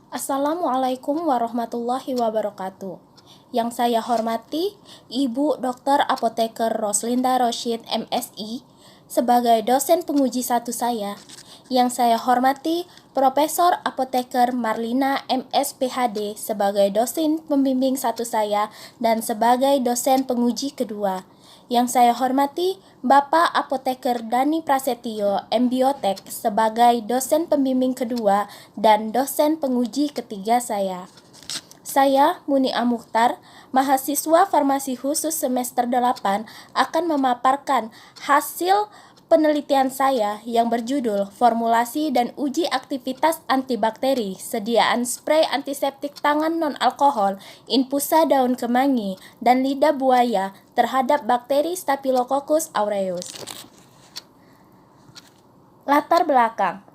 Assalamualaikum warahmatullahi wabarakatuh. Yang saya hormati Ibu Dr. Apoteker Roslinda Rosyid MSI sebagai dosen penguji 1 saya. Yang saya hormati Profesor Apoteker Marlina MS PhD sebagai dosen pembimbing 1 saya dan sebagai dosen penguji kedua. Yang saya hormati Bapak Apoteker Dani Prasetyo MBiotek sebagai dosen pembimbing kedua dan dosen penguji ketiga saya. Saya, Munia Mukhtar, mahasiswa farmasi khusus semester 8, akan memaparkan hasil penelitian saya yang berjudul Formulasi dan Uji Aktivitas Antibakteri Sediaan Spray Antiseptik Tangan Non-Alkohol Infusa Daun Kemangi dan Lidah Buaya terhadap bakteri Staphylococcus aureus. Latar belakang.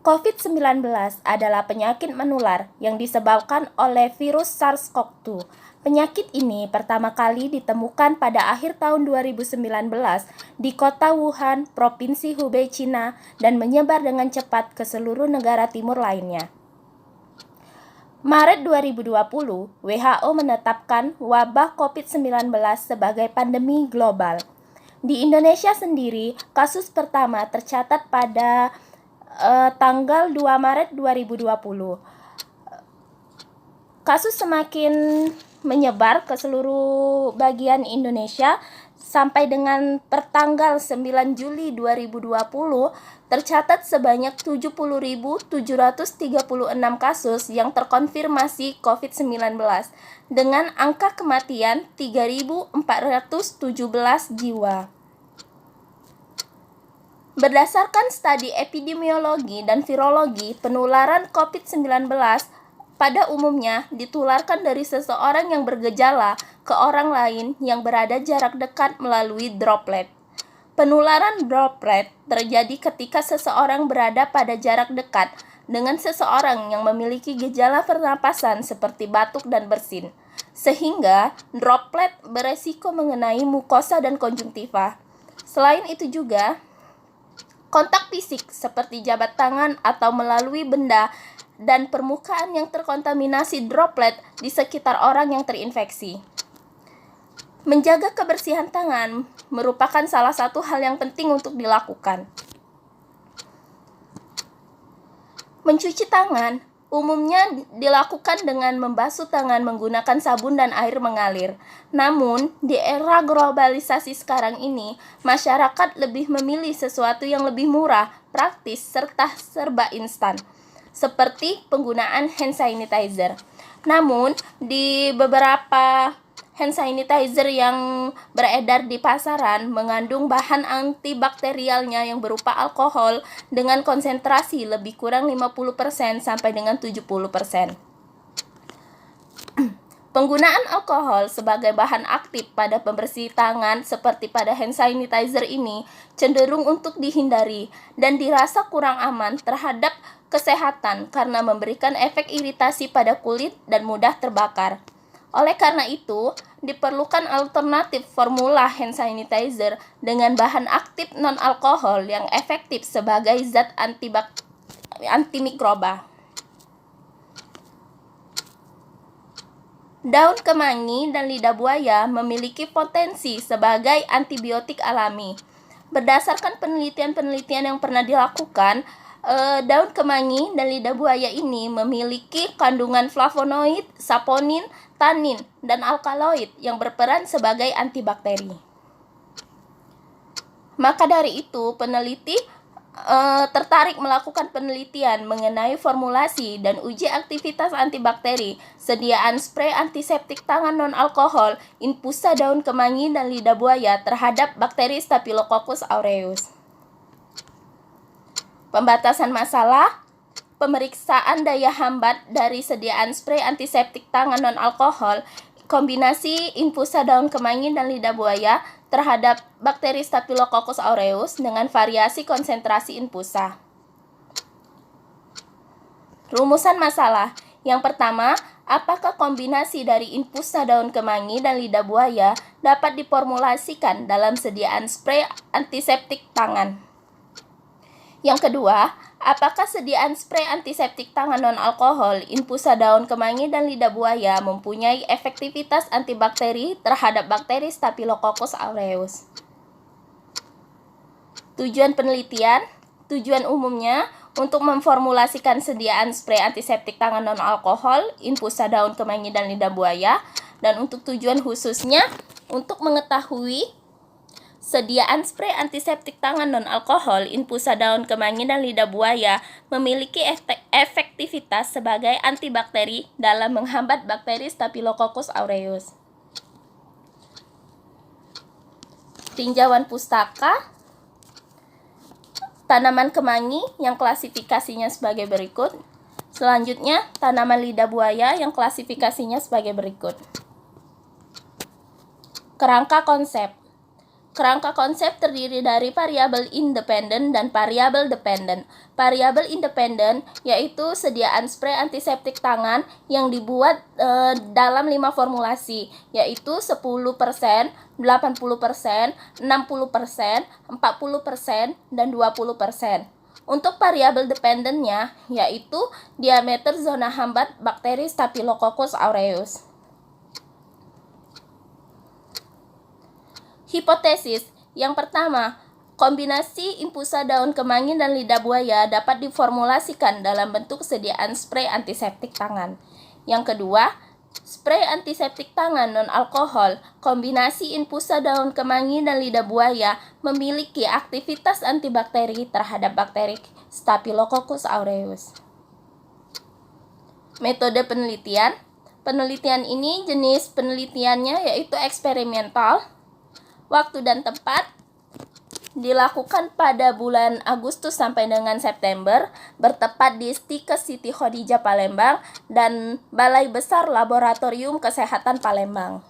COVID-19 adalah penyakit menular yang disebabkan oleh virus SARS-CoV-2. Penyakit ini pertama kali ditemukan pada akhir tahun 2019 di kota Wuhan, Provinsi Hubei, Cina, dan menyebar dengan cepat ke seluruh negara timur lainnya. Maret 2020, WHO menetapkan wabah COVID-19 sebagai pandemi global. Di Indonesia sendiri, kasus pertama tercatat pada tanggal 2 Maret 2020. Kasus semakin menyebar ke seluruh bagian Indonesia sampai dengan pertanggal 9 Juli 2020 tercatat sebanyak 70.736 kasus yang terkonfirmasi COVID-19 dengan angka kematian 3.417 jiwa. Berdasarkan studi epidemiologi dan virologi, penularan COVID-19 pada umumnya ditularkan dari seseorang yang bergejala ke orang lain yang berada jarak dekat melalui droplet. Penularan droplet terjadi ketika seseorang berada pada jarak dekat dengan seseorang yang memiliki gejala pernapasan seperti batuk dan bersin, sehingga droplet beresiko mengenai mukosa dan konjungtiva. Selain itu juga, kontak fisik seperti jabat tangan atau melalui benda dan permukaan yang terkontaminasi droplet di sekitar orang yang terinfeksi. Menjaga kebersihan tangan merupakan salah satu hal yang penting untuk dilakukan. Mencuci tangan umumnya dilakukan dengan membasuh tangan menggunakan sabun dan air mengalir. Namun, di era globalisasi sekarang ini, masyarakat lebih memilih sesuatu yang lebih murah, praktis, serta serba instan, seperti penggunaan hand sanitizer. Namun, di beberapa hand sanitizer yang beredar di pasaran mengandung bahan antibakterialnya yang berupa alkohol dengan konsentrasi lebih kurang 50% sampai dengan 70%. Penggunaan alkohol sebagai bahan aktif pada pembersih tangan seperti pada hand sanitizer ini cenderung untuk dihindari dan dirasa kurang aman terhadap kesehatan karena memberikan efek iritasi pada kulit dan mudah terbakar. Oleh karena itu, diperlukan alternatif formula hand sanitizer dengan bahan aktif non-alkohol yang efektif sebagai zat antimikroba. Daun kemangi dan lidah buaya memiliki potensi sebagai antibiotik alami. Berdasarkan penelitian-penelitian yang pernah dilakukan, daun kemangi dan lidah buaya ini memiliki kandungan flavonoid, saponin, tanin, dan alkaloid yang berperan sebagai antibakteri. Maka dari itu, peneliti tertarik melakukan penelitian mengenai formulasi dan uji aktivitas antibakteri sediaan spray antiseptik tangan non-alkohol infusa daun kemangi dan lidah buaya terhadap bakteri Staphylococcus aureus. Pembatasan masalah, pemeriksaan daya hambat dari sediaan spray antiseptik tangan non-alkohol, kombinasi infusa daun kemangi dan lidah buaya terhadap bakteri Staphylococcus aureus dengan variasi konsentrasi infusa. Rumusan masalah. Yang pertama, apakah kombinasi dari infusa daun kemangi dan lidah buaya dapat diformulasikan dalam sediaan spray antiseptik tangan? Yang kedua, Apakah sediaan spray antiseptik tangan non-alkohol, infusa daun kemangi dan lidah buaya mempunyai efektivitas antibakteri terhadap bakteri Staphylococcus aureus? Tujuan penelitian, tujuan umumnya untuk memformulasikan sediaan spray antiseptik tangan non-alkohol, infusa daun kemangi dan lidah buaya, dan untuk tujuan khususnya untuk mengetahui sediaan spray antiseptik tangan non-alkohol, infusa daun kemangi dan lidah buaya memiliki efektivitas sebagai antibakteri dalam menghambat bakteri Staphylococcus aureus. Tinjauan pustaka tanaman kemangi yang klasifikasinya sebagai berikut. Selanjutnya, tanaman lidah buaya yang klasifikasinya sebagai berikut. Kerangka konsep. Kerangka konsep terdiri dari variabel independen dan variabel dependen. Variabel independen yaitu sediaan spray antiseptik tangan yang dibuat dalam 5 formulasi, yaitu 10%, 80%, 60%, 40%, dan 20%. Untuk variabel dependennya yaitu diameter zona hambat bakteri Staphylococcus aureus. Hipotesis yang pertama, kombinasi infusa daun kemangi dan lidah buaya dapat diformulasikan dalam bentuk sediaan spray antiseptik tangan. Yang kedua, spray antiseptik tangan non-alkohol kombinasi infusa daun kemangi dan lidah buaya memiliki aktivitas antibakteri terhadap bakteri Staphylococcus aureus. Metode penelitian. Penelitian ini jenis penelitiannya yaitu eksperimental. Waktu dan tempat dilakukan pada bulan Agustus sampai dengan September, bertepat di Stikes Siti Khodijah Palembang dan Balai Besar Laboratorium Kesehatan Palembang.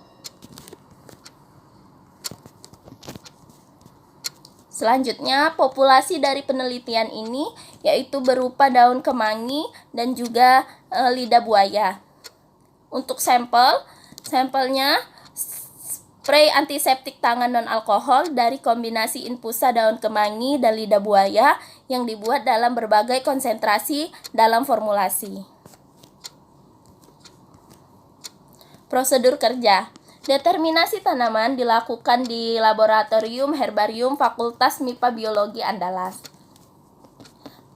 Selanjutnya, populasi dari penelitian ini yaitu berupa daun kemangi dan juga lidah buaya. Untuk sampelnya spray antiseptik tangan non-alkohol dari kombinasi infusa daun kemangi dan lidah buaya yang dibuat dalam berbagai konsentrasi dalam formulasi. Prosedur kerja. Determinasi tanaman dilakukan di Laboratorium Herbarium Fakultas MIPA Biologi Andalas.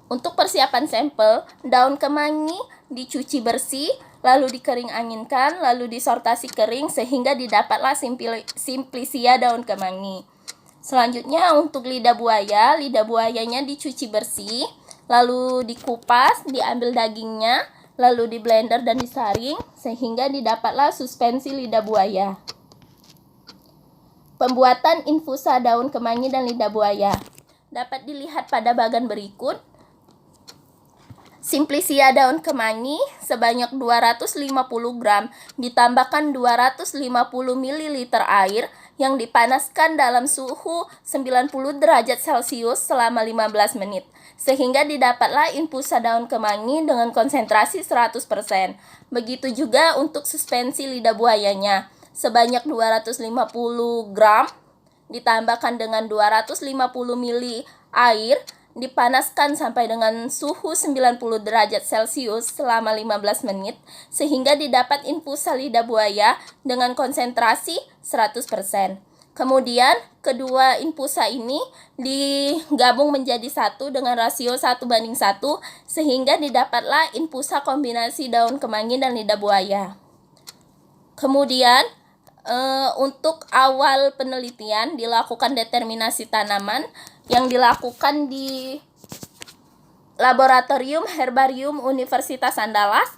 Untuk persiapan sampel, daun kemangi dicuci bersih, lalu dikering anginkan, lalu disortasi kering sehingga didapatlah simplicia daun kemangi. Selanjutnya untuk lidah buayanya dicuci bersih, lalu dikupas, diambil dagingnya, lalu di blender dan disaring sehingga didapatlah suspensi lidah buaya. Pembuatan infusa daun kemangi dan lidah buaya dapat dilihat pada bagan berikut. Simplicia daun kemangi sebanyak 250 gram ditambahkan 250 ml air yang dipanaskan dalam suhu 90 derajat Celcius selama 15 menit sehingga didapatlah infusa daun kemangi dengan konsentrasi 100%. Begitu juga untuk suspensi lidah buayanya sebanyak 250 gram ditambahkan dengan 250 ml air dipanaskan sampai dengan suhu 90 derajat Celcius selama 15 menit sehingga didapat infusa lidah buaya dengan konsentrasi 100%. Kemudian kedua infusa ini digabung menjadi satu dengan rasio 1:1 sehingga didapatlah infusa kombinasi daun kemangi dan lidah buaya. Kemudian untuk awal penelitian dilakukan determinasi tanaman yang dilakukan di Laboratorium Herbarium Universitas Andalas.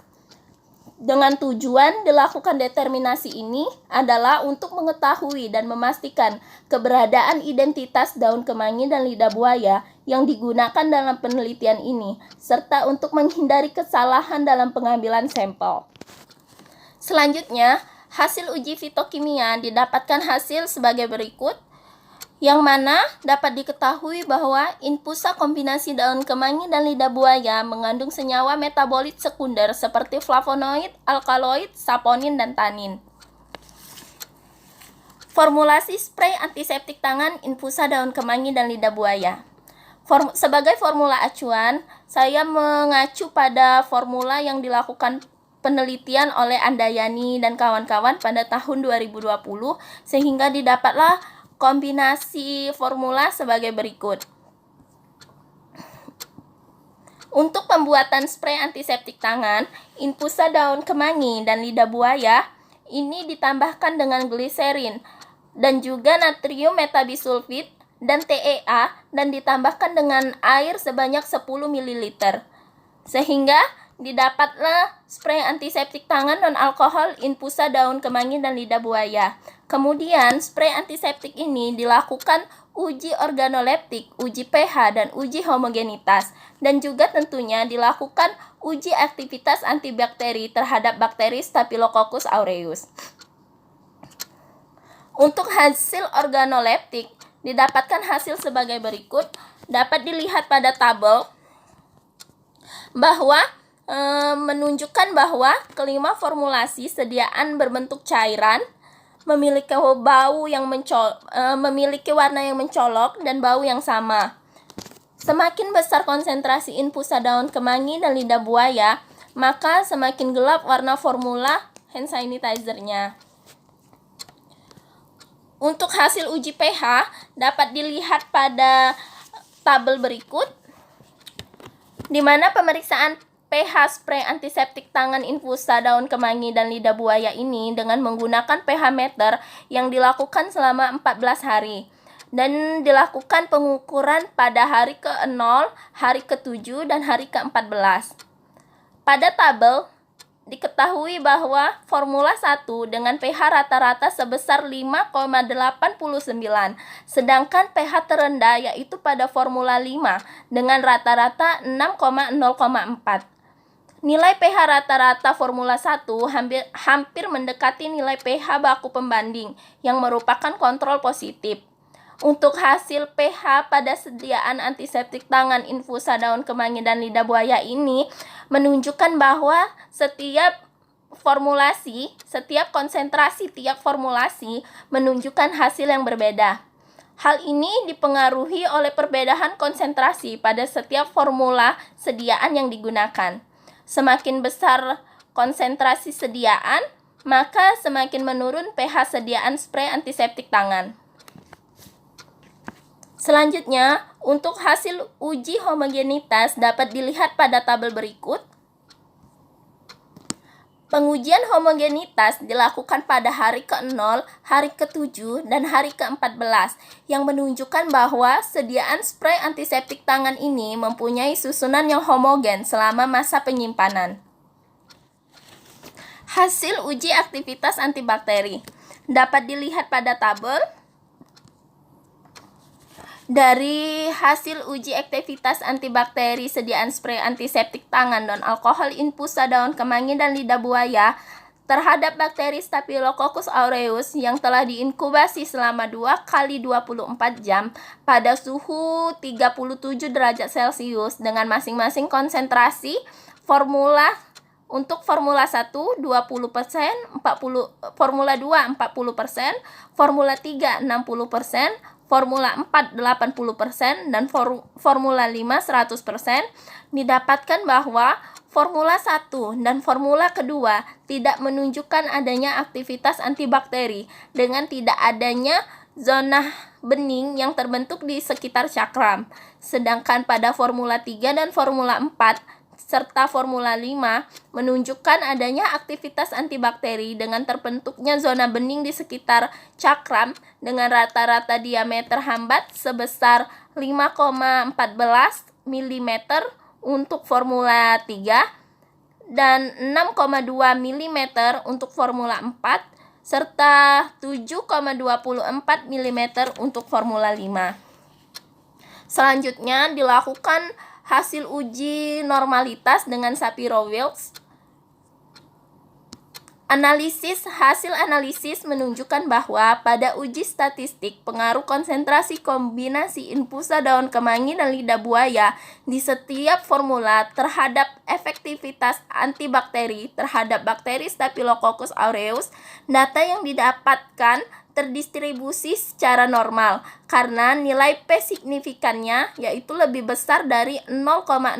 Dengan tujuan dilakukan determinasi ini adalah untuk mengetahui dan memastikan keberadaan identitas daun kemangi dan lidah buaya yang digunakan dalam penelitian ini, serta untuk menghindari kesalahan dalam pengambilan sampel. Selanjutnya, hasil uji fitokimia didapatkan hasil sebagai berikut, yang mana dapat diketahui bahwa infusa kombinasi daun kemangi dan lidah buaya mengandung senyawa metabolit sekunder seperti flavonoid, alkaloid, saponin, dan tanin. Formulasi spray antiseptik tangan infusa daun kemangi dan lidah buaya. Sebagai formula acuan, saya mengacu pada formula yang dilakukan penelitian oleh Andayani dan kawan-kawan pada tahun 2020 sehingga didapatlah kombinasi formula sebagai berikut. Untuk pembuatan spray antiseptik tangan, infusa daun kemangi dan lidah buaya ini ditambahkan dengan gliserin dan juga natrium metabisulfit dan TEA dan ditambahkan dengan air sebanyak 10 ml. Sehingga didapatlah spray antiseptik tangan non-alkohol infusa daun kemangi dan lidah buaya. Kemudian spray antiseptik ini dilakukan uji organoleptik, uji pH, dan uji homogenitas. Dan juga tentunya dilakukan uji aktivitas antibakteri terhadap bakteri Staphylococcus aureus. Untuk hasil organoleptik, didapatkan hasil sebagai berikut. Dapat dilihat pada tabel bahwa menunjukkan bahwa kelima formulasi sediaan berbentuk cairan, memiliki memiliki warna yang mencolok dan bau yang sama. Semakin besar konsentrasi infusa daun kemangi dan lidah buaya, maka semakin gelap warna formula hand sanitizer-nya. Untuk hasil uji pH dapat dilihat pada tabel berikut, di mana pemeriksaan pH spray antiseptik tangan infusa daun kemangi dan lidah buaya ini dengan menggunakan pH meter yang dilakukan selama 14 hari dan dilakukan pengukuran pada hari ke-0, hari ke-7, dan hari ke-14. Pada tabel diketahui bahwa formula 1 dengan pH rata-rata sebesar 5,89, sedangkan pH terendah yaitu pada formula 5 dengan rata-rata 6,0,4. Nilai pH rata-rata formula 1 hampir mendekati nilai pH baku pembanding yang merupakan kontrol positif. Untuk hasil pH pada sediaan antiseptik tangan infusa daun kemangi dan lidah buaya ini menunjukkan bahwa setiap konsentrasi tiap formulasi menunjukkan hasil yang berbeda. Hal ini dipengaruhi oleh perbedaan konsentrasi pada setiap formula sediaan yang digunakan. Semakin besar konsentrasi sediaan, maka semakin menurun pH sediaan spray antiseptik tangan. Selanjutnya, untuk hasil uji homogenitas dapat dilihat pada tabel berikut. Pengujian homogenitas dilakukan pada hari ke-0, hari ke-7, dan hari ke-14 yang menunjukkan bahwa sediaan spray antiseptik tangan ini mempunyai susunan yang homogen selama masa penyimpanan. Hasil uji aktivitas antibakteri dapat dilihat pada tabel. Dari hasil uji aktivitas antibakteri sediaan spray antiseptik tangan non-alkohol infusa daun kemangi dan lidah buaya terhadap bakteri Staphylococcus aureus yang telah diinkubasi selama 2 kali 24 jam pada suhu 37 derajat Celcius dengan masing-masing konsentrasi formula untuk formula 1 20%, formula 2 40%, formula 3 60%, formula 4 80%, dan formula 5 100%, didapatkan bahwa formula 1 dan formula kedua tidak menunjukkan adanya aktivitas antibakteri dengan tidak adanya zona bening yang terbentuk di sekitar cakram. Sedangkan pada formula 3 dan formula 4 serta formula 5 menunjukkan adanya aktivitas antibakteri dengan terbentuknya zona bening di sekitar cakram dengan rata-rata diameter hambat sebesar 5,14 mm untuk formula 3 dan 6,2 mm untuk formula 4 serta 7,24 mm untuk formula 5. Selanjutnya dilakukan hasil uji normalitas dengan Shapiro-Wilks. Hasil analisis menunjukkan bahwa pada uji statistik pengaruh konsentrasi kombinasi infusa daun kemangi dan lidah buaya di setiap formula terhadap efektivitas antibakteri terhadap bakteri Staphylococcus aureus, data yang didapatkan terdistribusi secara normal karena nilai P signifikannya yaitu lebih besar dari 0,05.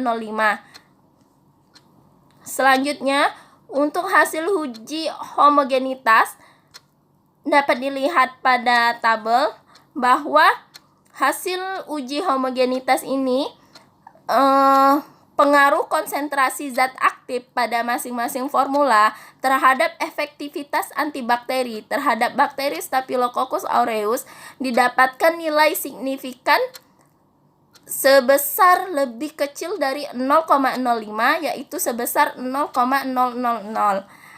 Selanjutnya, untuk hasil uji homogenitas dapat dilihat pada tabel bahwa hasil uji homogenitas ini pengaruh konsentrasi zat aktif pada masing-masing formula terhadap efektivitas antibakteri terhadap bakteri Staphylococcus aureus didapatkan nilai signifikan sebesar lebih kecil dari 0,05 yaitu sebesar 0,000.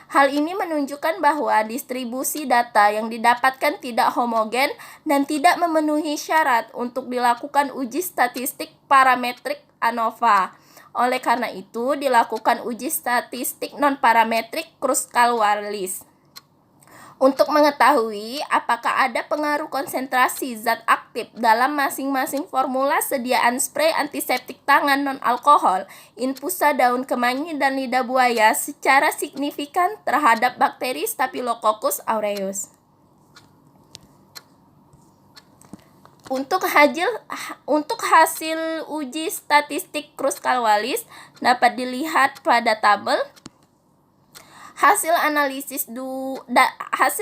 Hal ini menunjukkan bahwa distribusi data yang didapatkan tidak homogen dan tidak memenuhi syarat untuk dilakukan uji statistik parametrik ANOVA. Oleh karena itu, dilakukan uji statistik non-parametrik Kruskal-Wallis untuk mengetahui apakah ada pengaruh konsentrasi zat aktif dalam masing-masing formula sediaan spray antiseptik tangan non-alkohol, infusa daun kemangi dan lidah buaya secara signifikan terhadap bakteri Staphylococcus aureus. Untuk hasil uji statistik Kruskal-Wallis dapat dilihat pada tabel. Hasil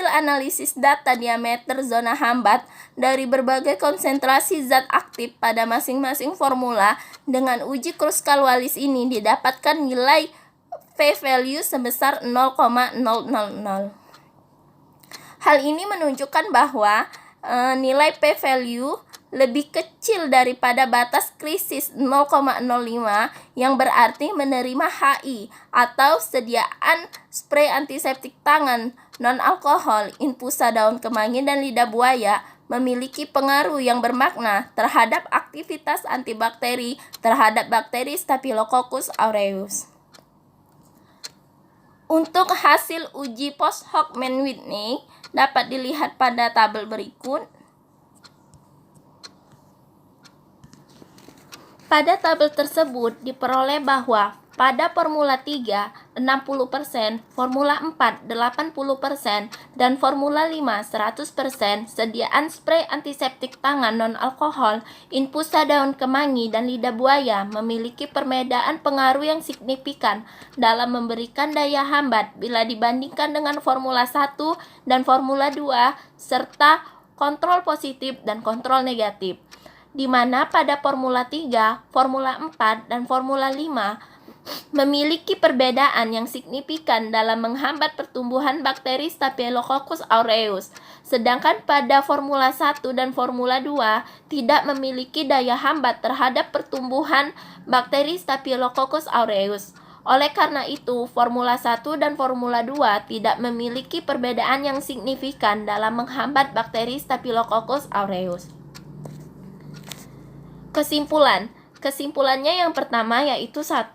analisis data diameter zona hambat dari berbagai konsentrasi zat aktif pada masing-masing formula dengan uji Kruskal-Wallis ini didapatkan nilai p-value sebesar 0,000. Hal ini menunjukkan bahwa nilai p-value lebih kecil daripada batas krisis 0,05 yang berarti menerima HI atau sediaan spray antiseptik tangan non-alkohol, infusa daun kemangi dan lidah buaya memiliki pengaruh yang bermakna terhadap aktivitas antibakteri terhadap bakteri Staphylococcus aureus. Untuk hasil uji post hoc Mann-Whitney dapat dilihat pada tabel berikut. Pada tabel tersebut diperoleh bahwa pada formula 3, 60%, formula 4, 80%, dan formula 5, 100% sediaan spray antiseptik tangan non-alkohol, infusa daun kemangi, dan lidah buaya memiliki perbedaan pengaruh yang signifikan dalam memberikan daya hambat bila dibandingkan dengan formula 1 dan formula 2, serta kontrol positif dan kontrol negatif, di mana pada formula 3, formula 4, dan formula 5 memiliki perbedaan yang signifikan dalam menghambat pertumbuhan bakteri Staphylococcus aureus, sedangkan pada formula 1 dan formula 2 tidak memiliki daya hambat terhadap pertumbuhan bakteri Staphylococcus aureus. Oleh karena itu, formula 1 dan formula 2 tidak memiliki perbedaan yang signifikan dalam menghambat bakteri Staphylococcus aureus. Kesimpulannya yang pertama yaitu 1.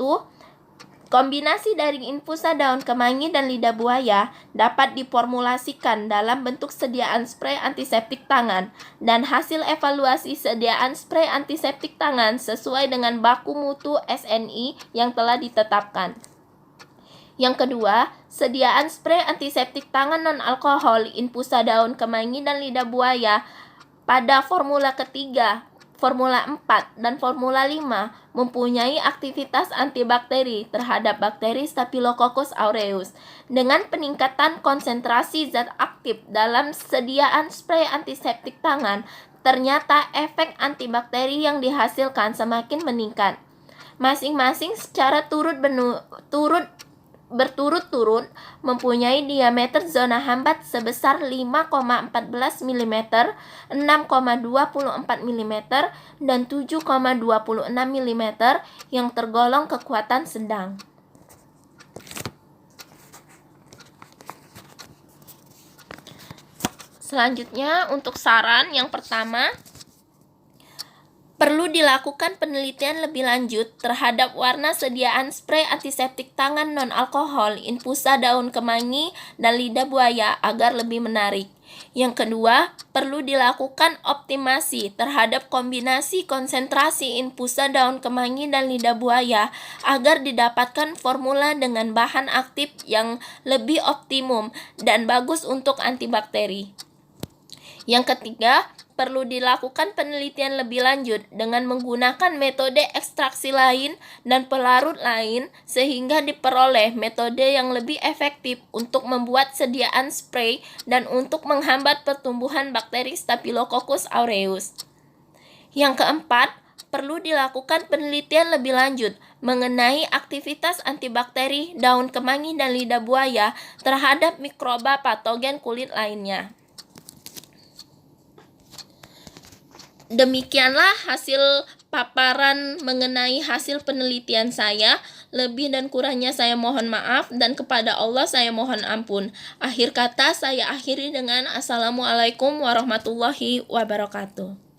Kombinasi dari infusa daun kemangi dan lidah buaya dapat diformulasikan dalam bentuk sediaan spray antiseptik tangan dan hasil evaluasi sediaan spray antiseptik tangan sesuai dengan baku mutu SNI yang telah ditetapkan. Yang kedua, sediaan spray antiseptik tangan non-alkohol, infusa daun kemangi dan lidah buaya pada formula ketiga, formula 4, dan formula 5 mempunyai aktivitas antibakteri terhadap bakteri Staphylococcus aureus. Dengan peningkatan konsentrasi zat aktif dalam sediaan spray antiseptik tangan, ternyata efek antibakteri yang dihasilkan semakin meningkat. Masing-masing secara berturut-turut mempunyai diameter zona hambat sebesar 5,14 mm, 6,24 mm, dan 7,26 mm yang tergolong kekuatan sedang. Selanjutnya, untuk saran yang pertama, perlu dilakukan penelitian lebih lanjut terhadap warna sediaan spray antiseptik tangan non-alkohol, infusa daun kemangi, dan lidah buaya agar lebih menarik. Yang kedua, perlu dilakukan optimasi terhadap kombinasi konsentrasi infusa daun kemangi dan lidah buaya agar didapatkan formula dengan bahan aktif yang lebih optimum dan bagus untuk antibakteri. Yang ketiga, perlu dilakukan penelitian lebih lanjut dengan menggunakan metode ekstraksi lain dan pelarut lain sehingga diperoleh metode yang lebih efektif untuk membuat sediaan spray dan untuk menghambat pertumbuhan bakteri Staphylococcus aureus. Yang keempat, perlu dilakukan penelitian lebih lanjut mengenai aktivitas antibakteri daun kemangi dan lidah buaya terhadap mikroba patogen kulit lainnya. Demikianlah hasil paparan mengenai hasil penelitian saya. Lebih dan kurangnya saya mohon maaf, dan kepada Allah saya mohon ampun. Akhir kata saya akhiri dengan Assalamualaikum warahmatullahi wabarakatuh.